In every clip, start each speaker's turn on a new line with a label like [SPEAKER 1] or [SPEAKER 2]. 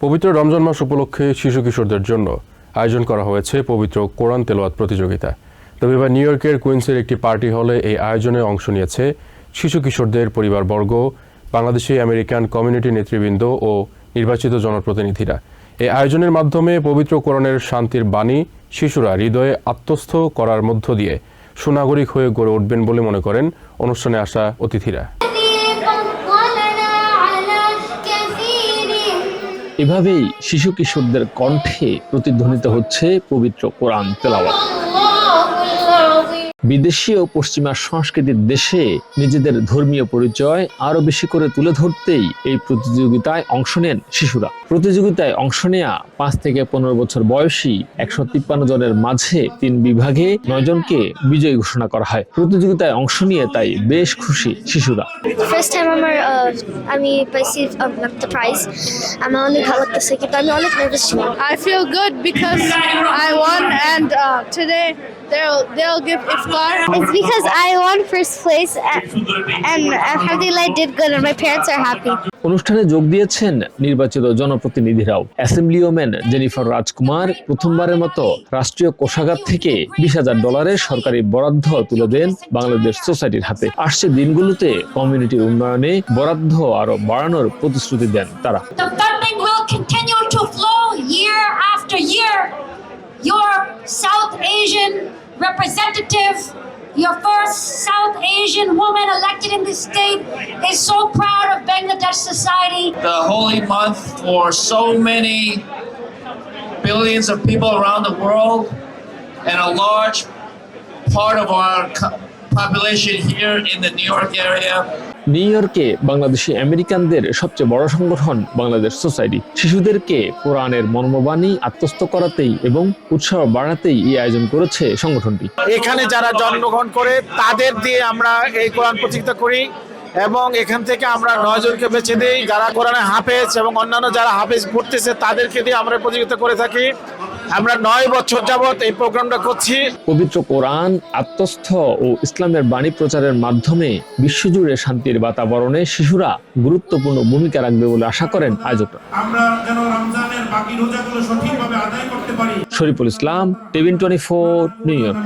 [SPEAKER 1] পবিত্র রমজান মাস উপলক্ষে শিশু কিশোরদের জন্য আয়োজন করা হয়েছে পবিত্র কোরআন তেলাওয়াত প্রতিযোগিতা। তবে এবার নিউ ইয়র্কের কুইন্সের একটি পার্টি হলে এই আয়োজনে অংশ নিয়েছে শিশু কিশোরদের পরিবারবর্গ, বাংলাদেশি আমেরিকান কমিউনিটি নেতৃবৃন্দ ও নির্বাচিত জনপ্রতিনিধিরা। এই আয়োজনের মাধ্যমে পবিত্র কোরআনের শান্তির বাণী শিশুরা হৃদয়ে আত্মস্থ করার মধ্য দিয়ে সুনাগরিক হয়ে গড়ে উঠবেন বলে মনে করেন অনুষ্ঠানে আসা অতিথিরা।
[SPEAKER 2] এভাবেই শিশু কিশোরদের কণ্ঠে প্রতিধ্বনিত হচ্ছে পবিত্র কোরআন তেলাওয়াত। বিদেশি ও পশ্চিমা সংস্কৃতির দেশে নিজেদের ধর্মীয় পরিচয় আরো বেশি করে তুলে ধরতেই এই প্রতিযোগিতায় অংশ নেন শিশুরা। প্রতিযোগিতায় অংশ নেয়া 5 থেকে 15 বছর বয়সী 153 জনের মাঝে 3 বিভাগে 9 জনকে বিজয়ী ঘোষণা করা হয়। প্রতিযোগিতায় অংশ নিয়ে তাই বেশ খুশি শিশুরা।
[SPEAKER 3] ফার্স্ট টাইম আমি পাইছি the prize. আমি অনেক ভালো লাগতেছে, কিন্তু আমি অনেক নার্ভাস ছিলাম।
[SPEAKER 4] I feel good because I won and today they'll give iftar.
[SPEAKER 3] It's because I won first place and alhamdulillah I did good and my parents are happy.
[SPEAKER 2] অনুষ্ঠানে যোগ দিয়েছেন নির্বাচিত জনপ্রতিনিধিরাও। অ্যাসেম্বলিওম্যান জেনিফার রাজকুমার প্রথমবারের মতো রাষ্ট্রীয় কোষাগার থেকে $20,000 সরকারি বরাদ্দ তুলে দেন বাংলাদেশ সোসাইটির হাতে। আসছে দিনগুলোতে কমিউনিটির উন্নয়নে বরাদ্দ আরো বাড়ানোর প্রতিশ্রুতি দেন তারা।
[SPEAKER 5] The funding will continue to flow year after year. Your South Asian representative, your first South Asian woman elected in the state, is so proud of Bangladesh society.
[SPEAKER 6] The holy month for so many billions of people around the world, and a large part of our population here in the New York area.
[SPEAKER 2] New ইয়র্কে বাংলাদেশি আমেরিকানদের সবচেয়ে বড় সংগঠন Bangladesh society শিশুদেরকে কোরআনের মর্মবাণী আত্মস্থ করাতেই এবং উৎসাহ বাড়াতেই এই আয়োজন করেছে সংগঠনটি।
[SPEAKER 7] এখানে যারা জন্মগ্রহণ করে তাদের দিয়ে আমরা এই কোরআন প্রতিযোগিতা করি এবং এখান থেকে আমরা 9 জনকে বেছে দিই যারা কোরআনে হাফেজ এবং অন্যান্য যারা হাফেজ পড়তেছে তাদেরকে দিয়ে আমরা প্রতিযোগিতা করে থাকি। আমরা 9 বছর যাবত এই প্রোগ্রামটা করছি।
[SPEAKER 2] পবিত্র কোরআন আত্মস্থ ও ইসলামের বাণী প্রচারের মাধ্যমে বিশ্বজুড়ে শান্তির বাতাবরণে শিশুরা গুরুত্বপূর্ণ ভূমিকা রাখবে বলে আশা করেন আয়োজকরা।
[SPEAKER 8] আমরা যেন রমজানের বাকি রোজাগুলো সঠিকভাবে আদায় করতে পারি।
[SPEAKER 2] Shariful Islam, TVN 24, New York.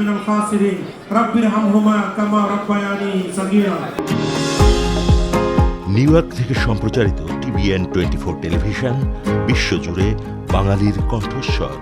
[SPEAKER 9] New York থেকে সম্প্রচারিত টিভিএন 24 টেলিভিশন বিশ্বজুড়ে বাঙালির কণ্ঠস্বর।